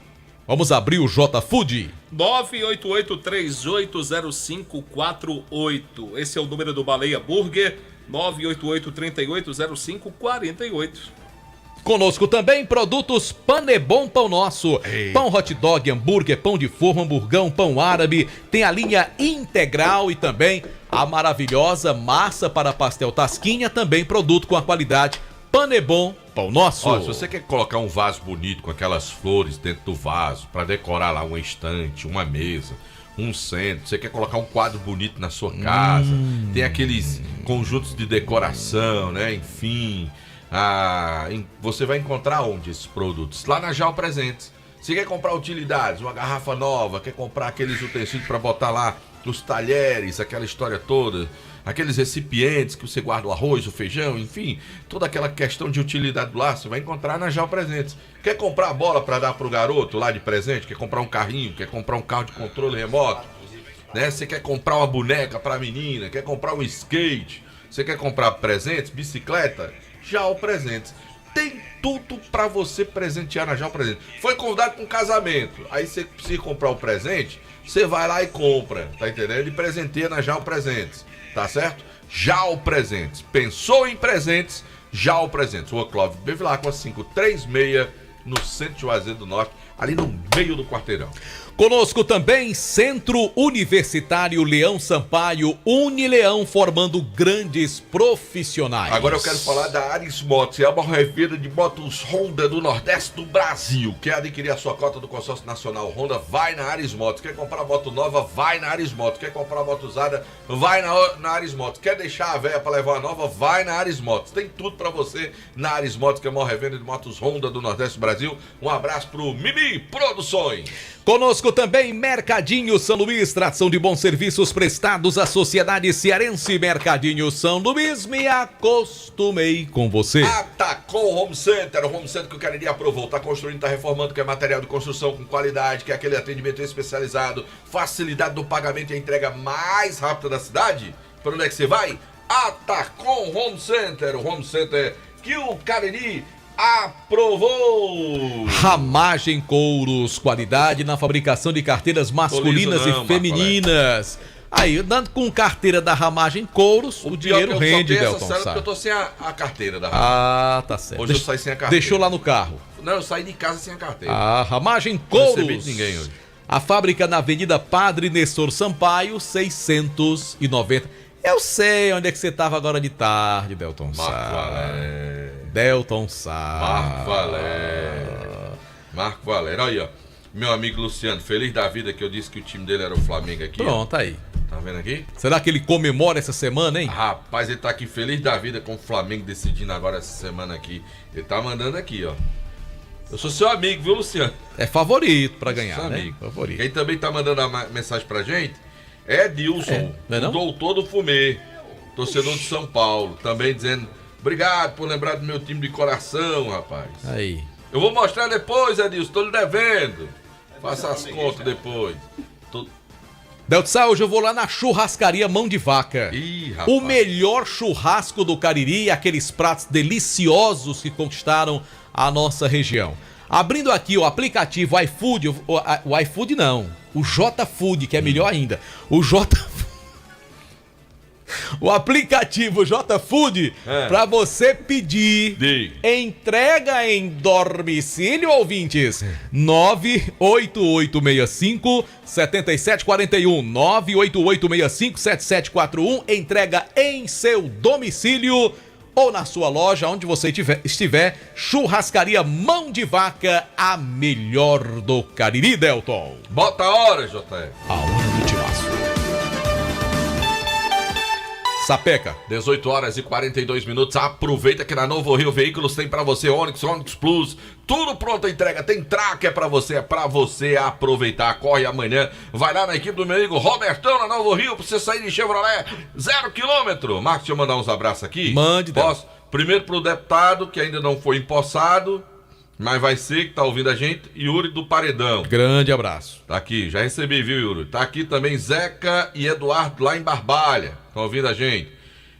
vamos abrir o J Food. 988-380548. Esse é o número do Baleia Burger. 988-380548. Conosco também produtos Panebon Pão Nosso. Pão hot dog, hambúrguer, pão de forma, hamburgão, pão árabe. Tem a linha integral e também a maravilhosa massa para pastel Tasquinha. Também produto com a qualidade Panebon Pão Nosso. Ó, se você quer colocar um vaso bonito com aquelas flores dentro do vaso, para decorar lá uma estante, uma mesa, um centro, você quer colocar um quadro bonito na sua casa, tem aqueles conjuntos de decoração, né? Enfim... você vai encontrar onde esses produtos? Lá na Jal Presentes. Você quer comprar utilidades, uma garrafa nova, quer comprar aqueles utensílios para botar lá os talheres, aquela história toda, aqueles recipientes que você guarda o arroz, o feijão, enfim, toda aquela questão de utilidade lá, você vai encontrar na Jal Presentes. Quer comprar bola para dar pro garoto lá de presente? Quer comprar um carrinho? Quer comprar um carro de controle remoto? Né? Você quer comprar uma boneca para a menina? Quer comprar um skate? Você quer comprar presentes, bicicleta? Jal Presentes. Tem tudo para você presentear na Jal Presentes. Foi convidado para um casamento, aí você precisa comprar um presente, você vai lá e compra, tá entendendo? Ele presenteia na Jal Presentes, tá certo? Jal Presentes. Pensou em presentes? Jal Presentes. Rua Clóvis Bevilacqua, 536, no centro de Juazeiro do Norte, ali no meio do quarteirão. Conosco também Centro Universitário Leão Sampaio, Unileão, formando grandes profissionais. Agora eu quero falar da Aris Motos, é uma revenda de motos Honda do Nordeste do Brasil. Quer adquirir a sua cota do consórcio nacional Honda? Vai na Aris Motos. Quer comprar moto nova? Vai na Aris Motos. Quer comprar moto usada? Vai na Aris Motos. Quer deixar a velha para levar a nova? Vai na Aris Motos. Tem tudo para você na Aris Motos, que é a maior revenda de motos Honda do Nordeste do Brasil. Um abraço pro Mimi Produções. Conosco também Mercadinho São Luís, tradição de bons serviços prestados à sociedade cearense. Mercadinho São Luís, me acostumei com você. Atacou Home Center, o Home Center que o Cariri aprovou, tá construindo, tá reformando, que é material de construção com qualidade, que é aquele atendimento especializado, facilidade do pagamento e a entrega mais rápida da cidade. Para onde é que você vai? Atacou Home Center, o Home Center que o Cariri aprovou. Ramagem Couros, qualidade na fabricação de carteiras masculinas e femininas. Aí, andando com carteira da Ramagem Couros, o dinheiro rende, Delton. Porque eu tô sem a carteira da Ramagem. Ah, tá certo. Hoje eu saí sem a carteira. Deixou lá no carro? Não, eu saí de casa sem a carteira. A Ramagem Couros. Não recebi de ninguém hoje. A fábrica na Avenida Padre Nestor Sampaio, 690. Eu sei onde é que você tava agora de tarde, Delton Sá. Delton Sá. Marco Valério. Olha aí, ó. Meu amigo Luciano, feliz da vida que eu disse que o time dele era o Flamengo aqui. Pronto, aí. Tá vendo aqui? Será que ele comemora essa semana, hein? Rapaz, ele tá aqui feliz da vida com o Flamengo decidindo agora essa semana aqui. Ele tá mandando aqui, ó. Eu sou seu amigo, viu, Luciano? É favorito pra ganhar, seu né? Amigo. Favorito. Quem também tá mandando a mensagem pra gente é Dilson, o doutor do Fumê, torcedor de São Paulo, também dizendo: obrigado por lembrar do meu time de coração, rapaz. Aí. Eu vou mostrar depois, Edilson, tô lhe devendo. Faça as contas depois. Delton Sá, hoje eu vou lá na churrascaria Mão de Vaca. Ih, rapaz. O melhor churrasco do Cariri, aqueles pratos deliciosos que conquistaram a nossa região. Abrindo aqui o aplicativo iFood, o iFood não, o J-Food, que é melhor ainda. O aplicativo J-Food, para você pedir entrega em domicílio, ouvintes. 98865-7741, 98865-7741, entrega em seu domicílio. ou na sua loja, onde você estiver. Churrascaria Mão de Vaca, a melhor do Cariri, Delton. Bota a hora, JF. A hora do timaço. Sapeca. 18 horas e 42 minutos. Aproveita que na Novo Rio Veículos tem pra você Onix Plus. Tudo pronto a entrega. Tem tracker pra você. É pra você aproveitar. Corre amanhã. Vai lá na equipe do meu amigo Robertão na Novo Rio pra você sair de Chevrolet 0 km. Marcos, deixa eu mandar uns abraços aqui. Mande. Posso? Primeiro pro deputado que ainda não foi empossado, mas vai ser, que tá ouvindo a gente, Yuri do Paredão. Grande abraço. Tá aqui, já recebi, viu, Yuri? Tá aqui também Zeca e Eduardo lá em Barbalha. Estão ouvindo a gente.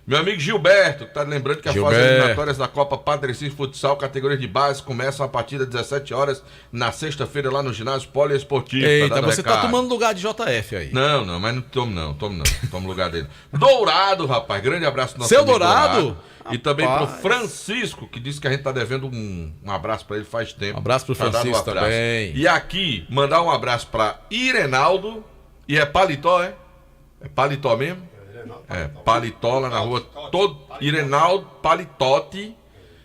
Meu amigo Gilberto, que tá lembrando que as eliminatórias da Copa Patricinho Futsal, categoria de base, começam a partir das 17 horas na sexta-feira lá no ginásio poliesportivo. Eita, você tá tomando lugar de JF aí. Não, mas não tomo não. Tomo lugar dele. Dourado, rapaz, grande abraço do nosso Seu amigo Dourado? E também pro Francisco, que disse que a gente tá devendo um abraço pra ele faz tempo. Um abraço pro Francisco também. E aqui, mandar um abraço pra Irenaldo, e é paletó, é? É paletó mesmo? É, paletó lá na rua, Irenaldo Palitote,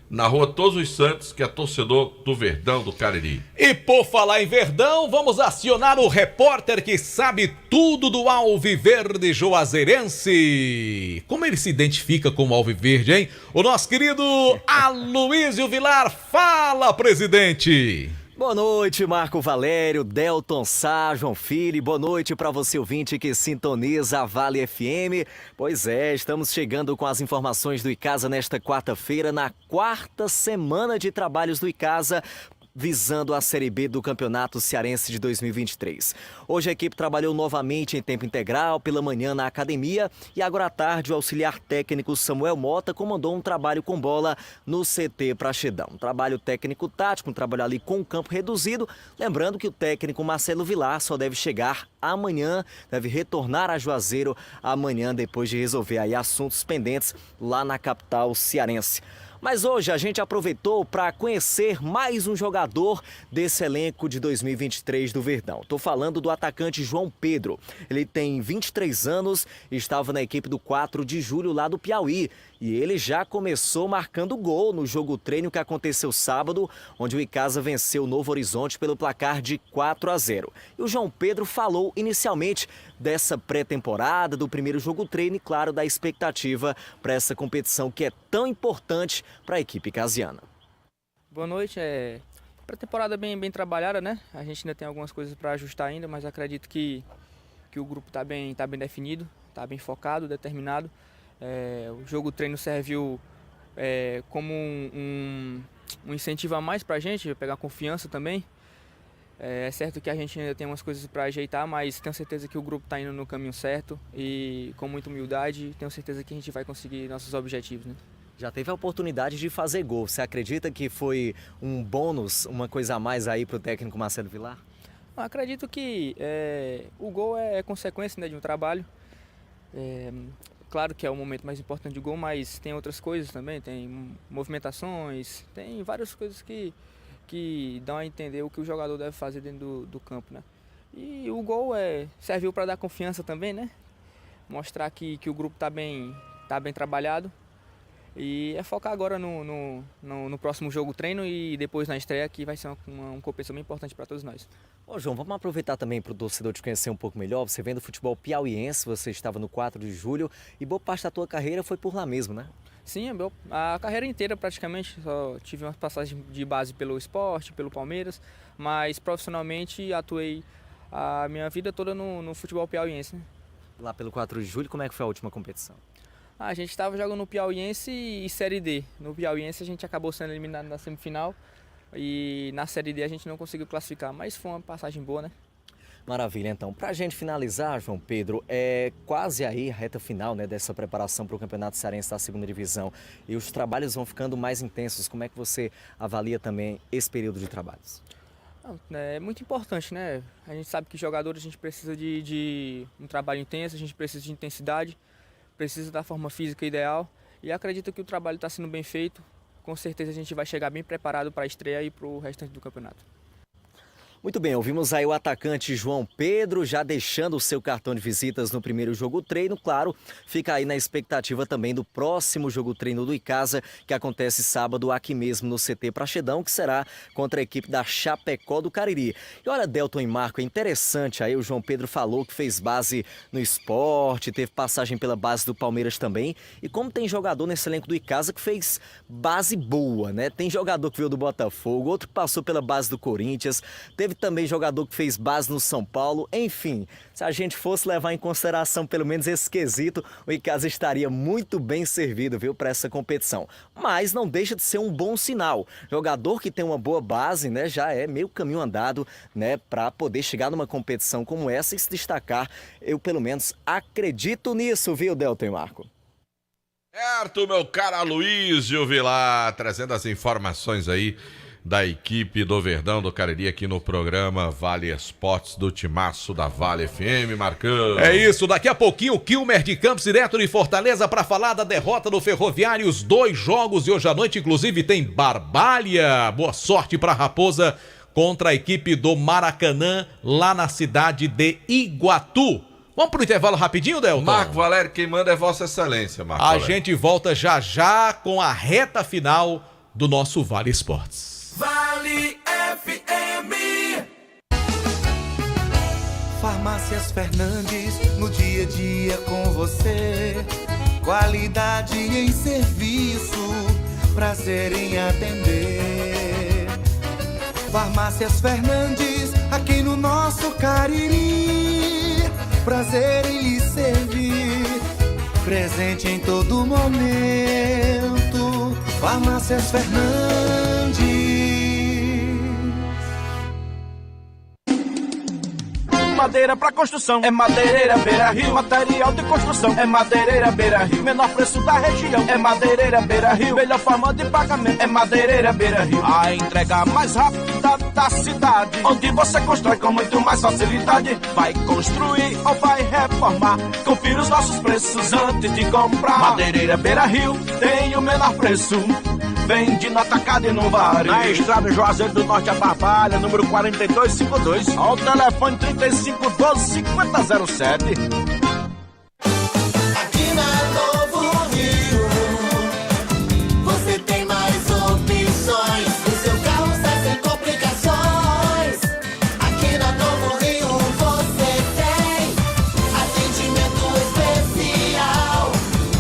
na rua Todos os Santos, que é torcedor do Verdão do Cariri. E por falar em Verdão, vamos acionar o repórter que sabe tudo do Alviverde Juazeirense. Como ele se identifica como Alviverde, hein? O nosso querido Aloysio Vilar. Fala, presidente! Boa noite, Marco Valério, Delton Sá, João Filho. Boa noite para você ouvinte que sintoniza a Vale FM. Pois é, estamos chegando com as informações do Icasa nesta quarta-feira, na quarta semana de trabalhos do Icasa, visando a Série B do Campeonato Cearense de 2023. Hoje a equipe trabalhou novamente em tempo integral, pela manhã na academia, e agora à tarde o auxiliar técnico Samuel Mota comandou um trabalho com bola no CT Praxedão. Um trabalho técnico-tático, um trabalho ali com o campo reduzido. Lembrando que o técnico Marcelo Vilar só deve chegar amanhã, deve retornar a Juazeiro amanhã, depois de resolver aí assuntos pendentes lá na capital cearense. Mas hoje a gente aproveitou para conhecer mais um jogador desse elenco de 2023 do Verdão. Estou falando do atacante João Pedro. Ele tem 23 anos e estava na equipe do 4 de julho lá do Piauí. E ele já começou marcando gol no jogo treino que aconteceu sábado, onde o Icasa venceu o Novo Horizonte pelo placar de 4-0. E o João Pedro falou inicialmente dessa pré-temporada, do primeiro jogo treino e, claro, da expectativa para essa competição que é tão importante para a equipe icasiana. Boa noite, pré-temporada bem trabalhada, né? A gente ainda tem algumas coisas para ajustar ainda, mas acredito que o grupo está bem definido, está bem focado, determinado. O jogo treino serviu como um incentivo a mais para a gente, pegar confiança também. É certo que a gente ainda tem umas coisas para ajeitar, mas tenho certeza que o grupo está indo no caminho certo e com muita humildade tenho certeza que a gente vai conseguir nossos objetivos, né? Já teve a oportunidade de fazer gol. Você acredita que foi um bônus, uma coisa a mais aí para o técnico Marcelo Vilar? Eu acredito que o gol é consequência, né, de um trabalho. Claro que é o momento mais importante do gol, mas tem outras coisas também, tem movimentações, tem várias coisas que dão a entender o que o jogador deve fazer dentro do campo, né? E o gol serviu para dar confiança também, né? Mostrar que o grupo tá bem trabalhado. E é focar agora no próximo jogo treino e depois na estreia, que vai ser uma competição bem importante para todos nós. Ô João, vamos aproveitar também para o torcedor te conhecer um pouco melhor. Você vem do futebol piauiense, você estava no 4 de julho e boa parte da tua carreira foi por lá mesmo, né? Sim, a carreira inteira praticamente, só tive uma passagem de base pelo Sport, pelo Palmeiras, mas profissionalmente atuei a minha vida toda no futebol piauiense, né? Lá pelo 4 de julho, como é que foi a última competição? A gente estava jogando no Piauiense e Série D. No Piauiense a gente acabou sendo eliminado na semifinal e na Série D a gente não conseguiu classificar, mas foi uma passagem boa, né? Maravilha, então. Para a gente finalizar, João Pedro, é quase aí a reta final, né, dessa preparação para o Campeonato Cearense da segunda divisão e os trabalhos vão ficando mais intensos. Como é que você avalia também esse período de trabalhos? É muito importante, né? A gente sabe que jogadores a gente precisa de um trabalho intenso, a gente precisa de intensidade, precisa da forma física ideal e acredito que o trabalho está sendo bem feito. Com certeza a gente vai chegar bem preparado para a estreia e para o restante do campeonato. Muito bem, ouvimos aí o atacante João Pedro já deixando o seu cartão de visitas no primeiro jogo treino. Claro, fica aí na expectativa também do próximo jogo treino do Icasa, que acontece sábado aqui mesmo no CT Praxedão, que será contra a equipe da Chapecó do Cariri. E olha, Delton e Marco, é interessante aí, o João Pedro falou que fez base no esporte, teve passagem pela base do Palmeiras também. E como tem jogador nesse elenco do Icasa que fez base boa, né? Tem jogador que veio do Botafogo, outro que passou pela base do Corinthians, teve também jogador que fez base no São Paulo. Enfim, se a gente fosse levar em consideração pelo menos esse quesito, o Icasa estaria muito bem servido, viu, para essa competição. Mas não deixa de ser um bom sinal. Jogador que tem uma boa base, né, já é meio caminho andado, né, para poder chegar numa competição como essa e se destacar. Eu pelo menos acredito nisso, viu, Delton e Marco? Certo, meu cara Luísio Vilar, trazendo as informações aí da equipe do Verdão do Cariri aqui no programa Vale Esportes do Timaço da Vale FM, Marcão. É isso, daqui a pouquinho o Kilmer de Campos, direto de Fortaleza, para falar da derrota do Ferroviário, os 2 jogos, e hoje à noite inclusive tem Barbalha. Boa sorte para a Raposa contra a equipe do Maracanã, lá na cidade de Iguatu. Vamos pro intervalo rapidinho, Delton? Marco Valério, quem manda é Vossa Excelência, Marco Valério. Gente volta já já com a reta final do nosso Vale Esportes. Vale FM. Farmácias Fernandes, no dia a dia com você. Qualidade em serviço, prazer em atender. Farmácias Fernandes, aqui no nosso Cariri. Prazer em lhe servir, presente em todo momento. Farmácias Fernandes. Madeira pra construção é Madeireira Beira-Rio. Material de construção é Madeireira Beira-Rio. Menor preço da região é Madeireira Beira-Rio. Melhor forma de pagamento é Madeireira Beira-Rio. A entrega mais rápida da cidade, onde você constrói com muito mais facilidade. Vai construir ou vai reformar, confira os nossos preços antes de comprar. Madeireira Beira-Rio tem o menor preço, vende no atacado e no varejo. Na estrada Juazeiro do Norte a Barbalha, número 4252, ao telefone 3512-5007. Aqui na Novo Rio, você tem mais opções. O seu carro sai sem complicações. Aqui na Novo Rio você tem atendimento especial,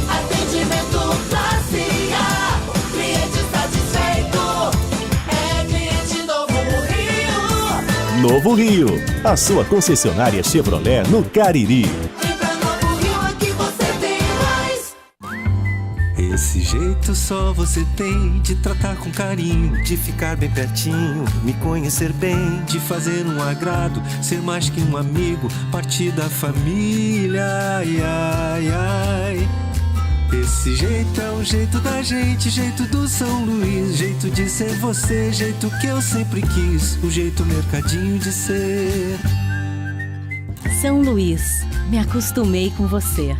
atendimento classe A. Cliente satisfeito é cliente Novo Rio. Novo Rio, a sua concessionária Chevrolet no Cariri. Esse jeito só você tem de tratar com carinho, de ficar bem pertinho, me conhecer bem, de fazer um agrado, ser mais que um amigo, partir da família, ai, ai, ai. Esse jeito é o jeito da gente, jeito do São Luís, jeito de ser você, jeito que eu sempre quis, o jeito mercadinho de ser. São Luís, me acostumei com você.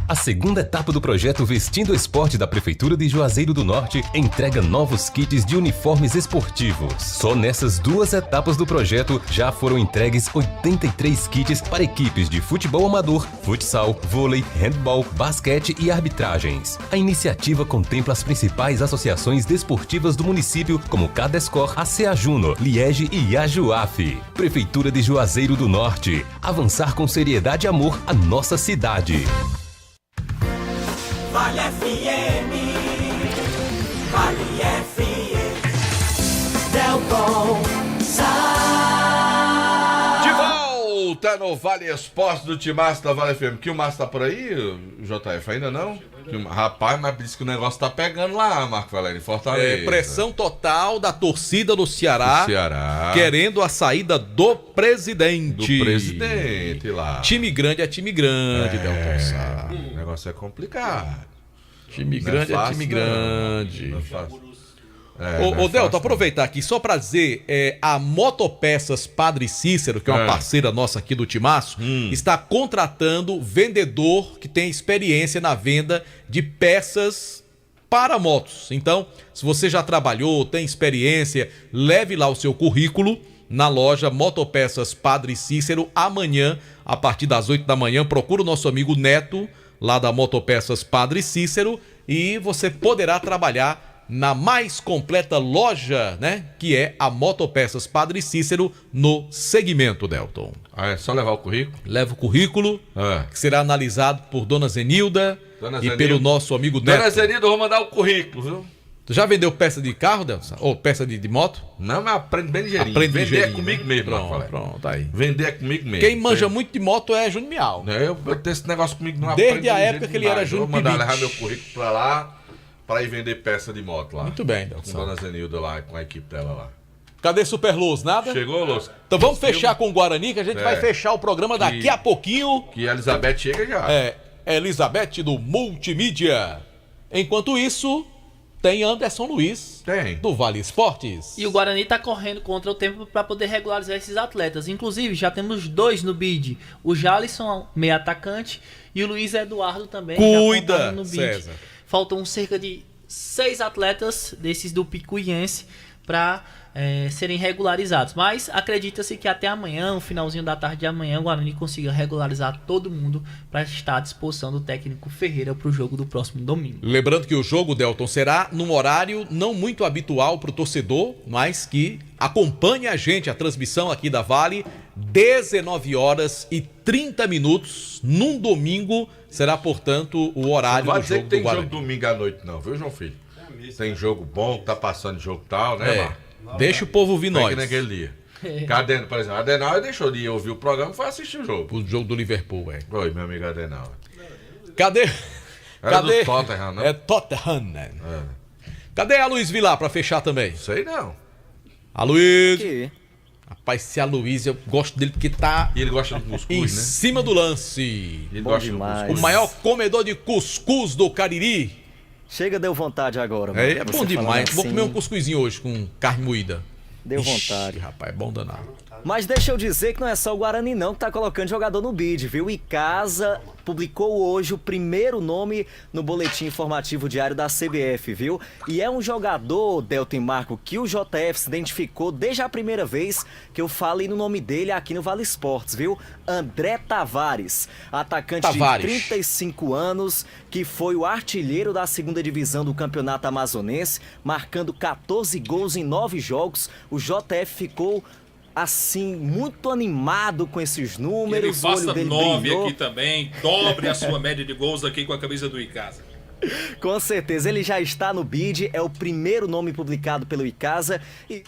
A segunda etapa do projeto Vestindo Esporte da Prefeitura de Juazeiro do Norte entrega novos kits de uniformes esportivos. Só nessas 2 etapas do projeto já foram entregues 83 kits para equipes de futebol amador, futsal, vôlei, handball, basquete e arbitragens. A iniciativa contempla as principais associações desportivas do município, como Cadescor, ACA Juno, Liege e Ajuaf. Prefeitura de Juazeiro do Norte. Avançar com seriedade e amor a nossa cidade. Vale FM, Vale FM, Delton Sá. De volta no Vale Esportes do Timaço da Vale FM. Que o Márcio tá por aí, JF? Ainda não? Rapaz, mas disse que o negócio tá pegando lá, Marco Valério, em Fortaleza. Pressão total da torcida do Ceará, querendo a saída do presidente. Do presidente lá. Time grande é time grande, Delton Sá. O negócio é complicado. Time grande é time grande. Não é fácil. Ô Delton, aproveitar aqui só pra dizer, a Motopeças Padre Cícero, que é uma parceira nossa aqui do Timaço, está contratando vendedor que tem experiência na venda de peças para motos. Então, se você já trabalhou, tem experiência, leve lá o seu currículo na loja Motopeças Padre Cícero amanhã, a partir das 8 da manhã. Procura o nosso amigo Neto, lá da Motopeças Padre Cícero, e você poderá trabalhar na mais completa loja, né, que é a Motopeças Padre Cícero no segmento, Delton. É só levar o currículo? Leva o currículo, que será analisado por Dona Zenilda e pelo nosso amigo Neto. Dona Zenilda, eu vou mandar o currículo, viu? Tu já vendeu peça de carro, Delton? Ou peça de moto? Não, mas aprende bem ligeirinho. Vender é comigo mesmo, Pronto, aí. Vender é comigo mesmo. Quem manja muito de moto é Júnior Miau. Eu tenho esse negócio comigo não. Desde a época que ele era Júnior Pibite. Vou mandar levar Pibite. meu currículo pra lá, pra ir vender peça de moto lá. Muito bem, Delton. Com Dona Zenilda lá, com a equipe dela lá. Cadê Superluz? Nada? Chegou, Luz? Então vamos fechar com o Guarani, que a gente vai fechar o programa daqui a pouquinho. Que a Elizabeth chega já. Elizabeth do Multimídia. Enquanto isso, tem Anderson Luiz, do Vale Esportes. E o Guarani tá correndo contra o tempo para poder regularizar esses atletas. Inclusive, já temos 2 no bid. O Jalisson, meio atacante, e o Luiz Eduardo também. Cuida, já no bid. César. Faltam cerca de 6 atletas desses do Picuiense para serem regularizados. Mas acredita-se que até amanhã, no finalzinho da tarde de amanhã, o Guarani consiga regularizar todo mundo para estar à disposição do técnico Ferreira para o jogo do próximo domingo. Lembrando que o jogo, Delton, será num horário não muito habitual para o torcedor, mas que acompanhe a gente, a transmissão aqui da Vale, 19h30, num domingo, será, portanto, o horário do jogo do Guarani. Não vai dizer que tem jogo domingo à noite, não, viu, João Filho? Tem jogo bom, tá passando jogo tal, né, Marcos? Deixa o povo ouvir nós. Naquele dia. Cadê, por exemplo, Adenauer deixou de ouvir o programa e foi assistir o jogo. O jogo do Liverpool, Foi, meu amigo Adenauer. Cadê? Era do Tottenham, né? É Tottenham, né? Cadê a Luiz Vilar pra fechar também? Sei não. A Luiz. Rapaz, se a Luiz, eu gosto dele porque tá. E ele gosta de cuscuz, em né? cima do lance. Ele gosta demais. O maior comedor de cuscuz do Cariri. Chega, deu vontade agora. Mano, é bom demais. Assim. Vou comer um cuscuzinho hoje com carne moída. Deu vontade. Rapaz, é bom danado. Mas deixa eu dizer que não é só o Guarani não que tá colocando jogador no bid, viu? Icasa publicou hoje o primeiro nome no boletim informativo diário da CBF, viu? E é um jogador, Delton e Marco, que o JF se identificou desde a primeira vez que eu falei no nome dele aqui no Vale Esportes, viu? André Tavares, atacante de 35 anos, que foi o artilheiro da 2ª divisão do Campeonato Amazonense, marcando 14 gols em 9 jogos. O JF ficou assim, muito animado com esses números. Ele faça o olho dele 9 brilhou. aqui também, dobre a sua média de gols aqui com a camisa do Icasa. Com certeza, ele já está no bid, é o primeiro nome publicado pelo Icasa e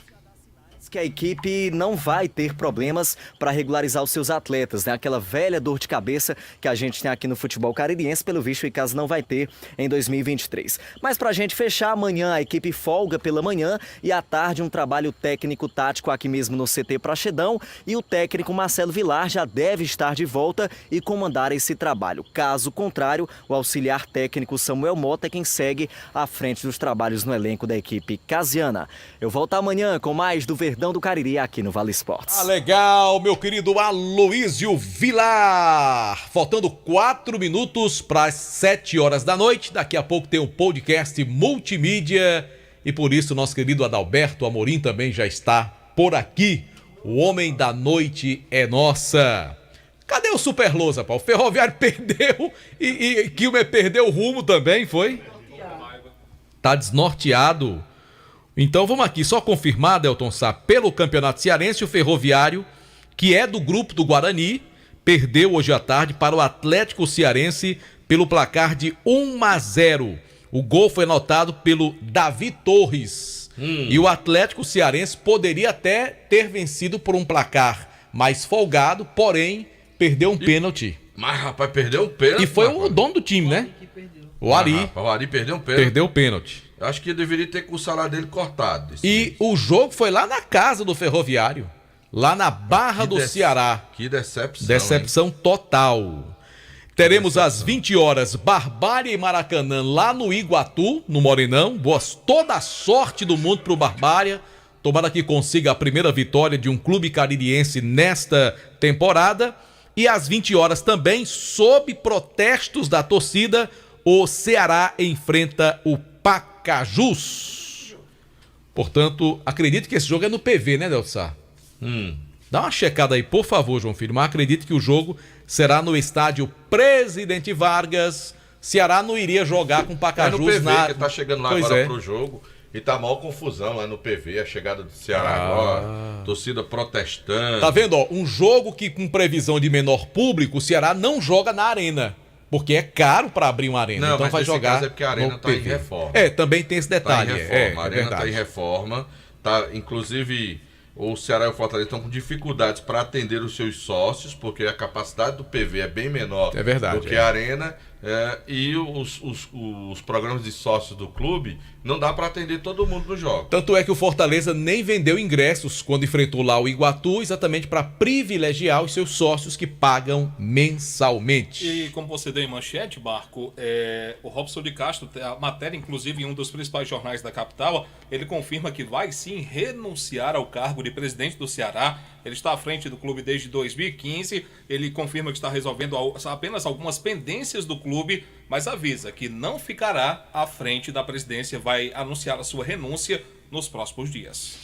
que a equipe não vai ter problemas para regularizar os seus atletas, né? Aquela velha dor de cabeça que a gente tem aqui no futebol caririense, pelo visto o Icasa não vai ter em 2023. Mas pra gente fechar, amanhã a equipe folga pela manhã e à tarde um trabalho técnico-tático aqui mesmo no CT Praxedão e o técnico Marcelo Vilar já deve estar de volta e comandar esse trabalho. Caso contrário, o auxiliar técnico Samuel Mota é quem segue à frente dos trabalhos no elenco da equipe casiana. Eu volto amanhã com mais do Verdão do Cariri aqui no Vale Esportes. Ah, legal, meu querido Aloísio Vilar. Faltando 4 minutos para as 7 horas da noite. Daqui a pouco tem um podcast multimídia e por isso nosso querido Adalberto Amorim também já está por aqui. O homem da noite é nossa. Cadê o Super Lousa, pá? O Ferroviário perdeu e Kilmer perdeu o rumo também, foi? Tá desnorteado. Então vamos aqui só confirmar, Delton Sá, pelo Campeonato Cearense, o Ferroviário, que é do grupo do Guarani, perdeu hoje à tarde para o Atlético Cearense pelo placar de 1-0. O gol foi anotado pelo Davi Torres. E o Atlético Cearense poderia até ter vencido por um placar mais folgado, porém perdeu um pênalti. Mas, rapaz, perdeu um pênalti. E foi o dono do time, né? O Ari. Rapaz, o Ari perdeu um pênalti. Perdeu o pênalti. Eu acho que deveria ter com o salário dele cortado. E o jogo foi lá na casa do Ferroviário, lá na Barra do Ceará. Que decepção. Decepção total. Teremos às 20 horas Barbária e Maracanã lá no Iguatu, no Morenão. Toda a sorte do mundo pro Barbária. Tomara que consiga a primeira vitória de um clube caririense nesta temporada. E às 20 horas também, sob protestos da torcida, o Ceará enfrenta o Pacajus. Portanto, acredito que esse jogo é no PV, né, Deltsar? Dá uma checada aí, por favor, João Filho. Mas acredito que o jogo será no estádio Presidente Vargas. Ceará não iria jogar com Pacajus no PV, que tá chegando lá agora pro jogo. E tá maior confusão lá no PV, a chegada do Ceará agora, torcida protestando. Tá vendo, ó, um jogo que com previsão de menor público, o Ceará não joga na arena, porque é caro para abrir uma arena, não, então mas vai jogar caso é porque a arena tá PV. Em reforma. Também tem esse detalhe. Tá em reforma, a arena verdade. tá em reforma, tá, inclusive o Ceará e o Fortaleza estão com dificuldades para atender os seus sócios, porque a capacidade do PV é bem menor do que a arena. E os programas de sócios do clube não dá para atender todo mundo no jogo. Tanto é que o Fortaleza nem vendeu ingressos quando enfrentou lá o Iguatu, exatamente para privilegiar os seus sócios que pagam mensalmente. E como você deu em manchete, Marco, o Robson de Castro, a matéria inclusive em um dos principais jornais da capital, ele confirma que vai sim renunciar ao cargo de presidente do Ceará. Ele está à frente do clube desde 2015, ele confirma que está resolvendo apenas algumas pendências do clube, mas avisa que não ficará à frente da presidência, vai anunciar a sua renúncia nos próximos dias.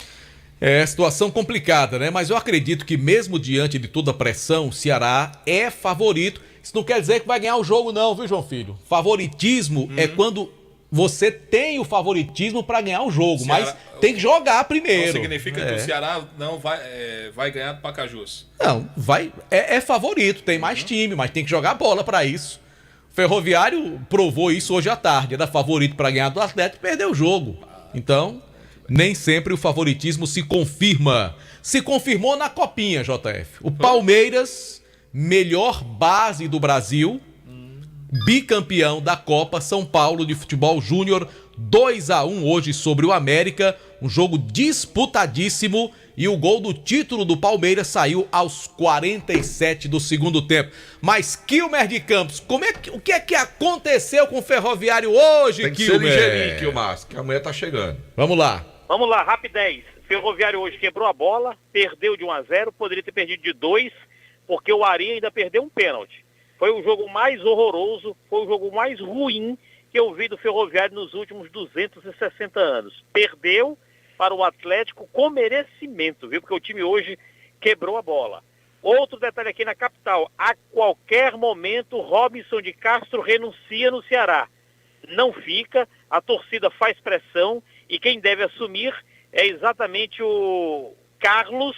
Situação complicada, né? Mas eu acredito que mesmo diante de toda a pressão, o Ceará é favorito. Isso não quer dizer que vai ganhar o jogo não, viu, João Filho? Favoritismo é quando você tem o favoritismo para ganhar o jogo, Ceará, mas tem que jogar primeiro. Não significa que o Ceará não vai ganhar do Pacajus. Não, é favorito, tem mais time, mas tem que jogar bola para isso. O Ferroviário provou isso hoje à tarde, era favorito para ganhar do Atlético e perdeu o jogo. Então, nem sempre o favoritismo se confirma. Se confirmou na Copinha, JF. O Palmeiras, melhor base do Brasil, bicampeão da Copa São Paulo de Futebol Júnior, 2-1 hoje sobre o América, um jogo disputadíssimo e o gol do título do Palmeiras saiu aos 47 do segundo tempo. Mas Quilmer de Campos, o que é que aconteceu com o Ferroviário hoje, Tem que Quilmer? ser ligeirinho, Quilmar, que amanhã tá chegando. Vamos lá. Vamos lá, rapidez. Ferroviário hoje quebrou a bola, perdeu de 1-0, poderia ter perdido de 2, porque o Ari ainda perdeu um pênalti. Foi o jogo mais horroroso, foi o jogo mais ruim que eu vi do Ferroviário nos últimos 260 anos. Perdeu para o Atlético com merecimento, viu? Porque o time hoje quebrou a bola. Outro detalhe aqui na capital, a qualquer momento Robinson de Castro renuncia no Ceará. Não fica, a torcida faz pressão e quem deve assumir é exatamente o Carlos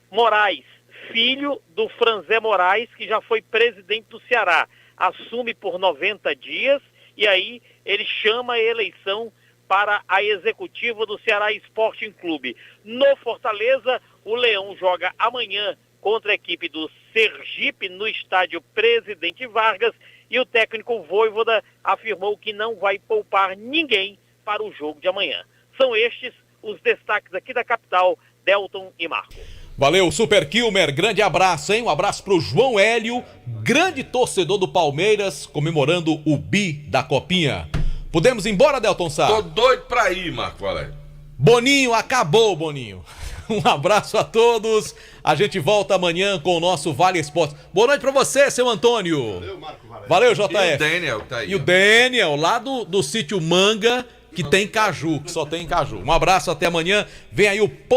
Moraes, filho do Franzé Moraes, que já foi presidente do Ceará. Assume por 90 dias e aí ele chama a eleição para a executiva do Ceará Sporting Clube. No Fortaleza, o Leão joga amanhã contra a equipe do Sergipe no estádio Presidente Vargas e o técnico Vojvoda afirmou que não vai poupar ninguém para o jogo de amanhã. São estes os destaques aqui da capital, Delton e Marco. Valeu, Super Quilmer, grande abraço, hein? Um abraço pro João Hélio, grande torcedor do Palmeiras, comemorando o bi da Copinha. Podemos ir embora, Delton Sá? Tô doido pra ir, Marco Valério. Boninho, acabou, Boninho. Um abraço a todos. A gente volta amanhã com o nosso Vale Esportes. Boa noite pra você, seu Antônio. Valeu, Marco Valério. Valeu, JF. E o Daniel tá aí. E o Daniel, lá do sítio Manga, que tem caju, que só tem caju. Um abraço, até amanhã. Vem aí o podcast.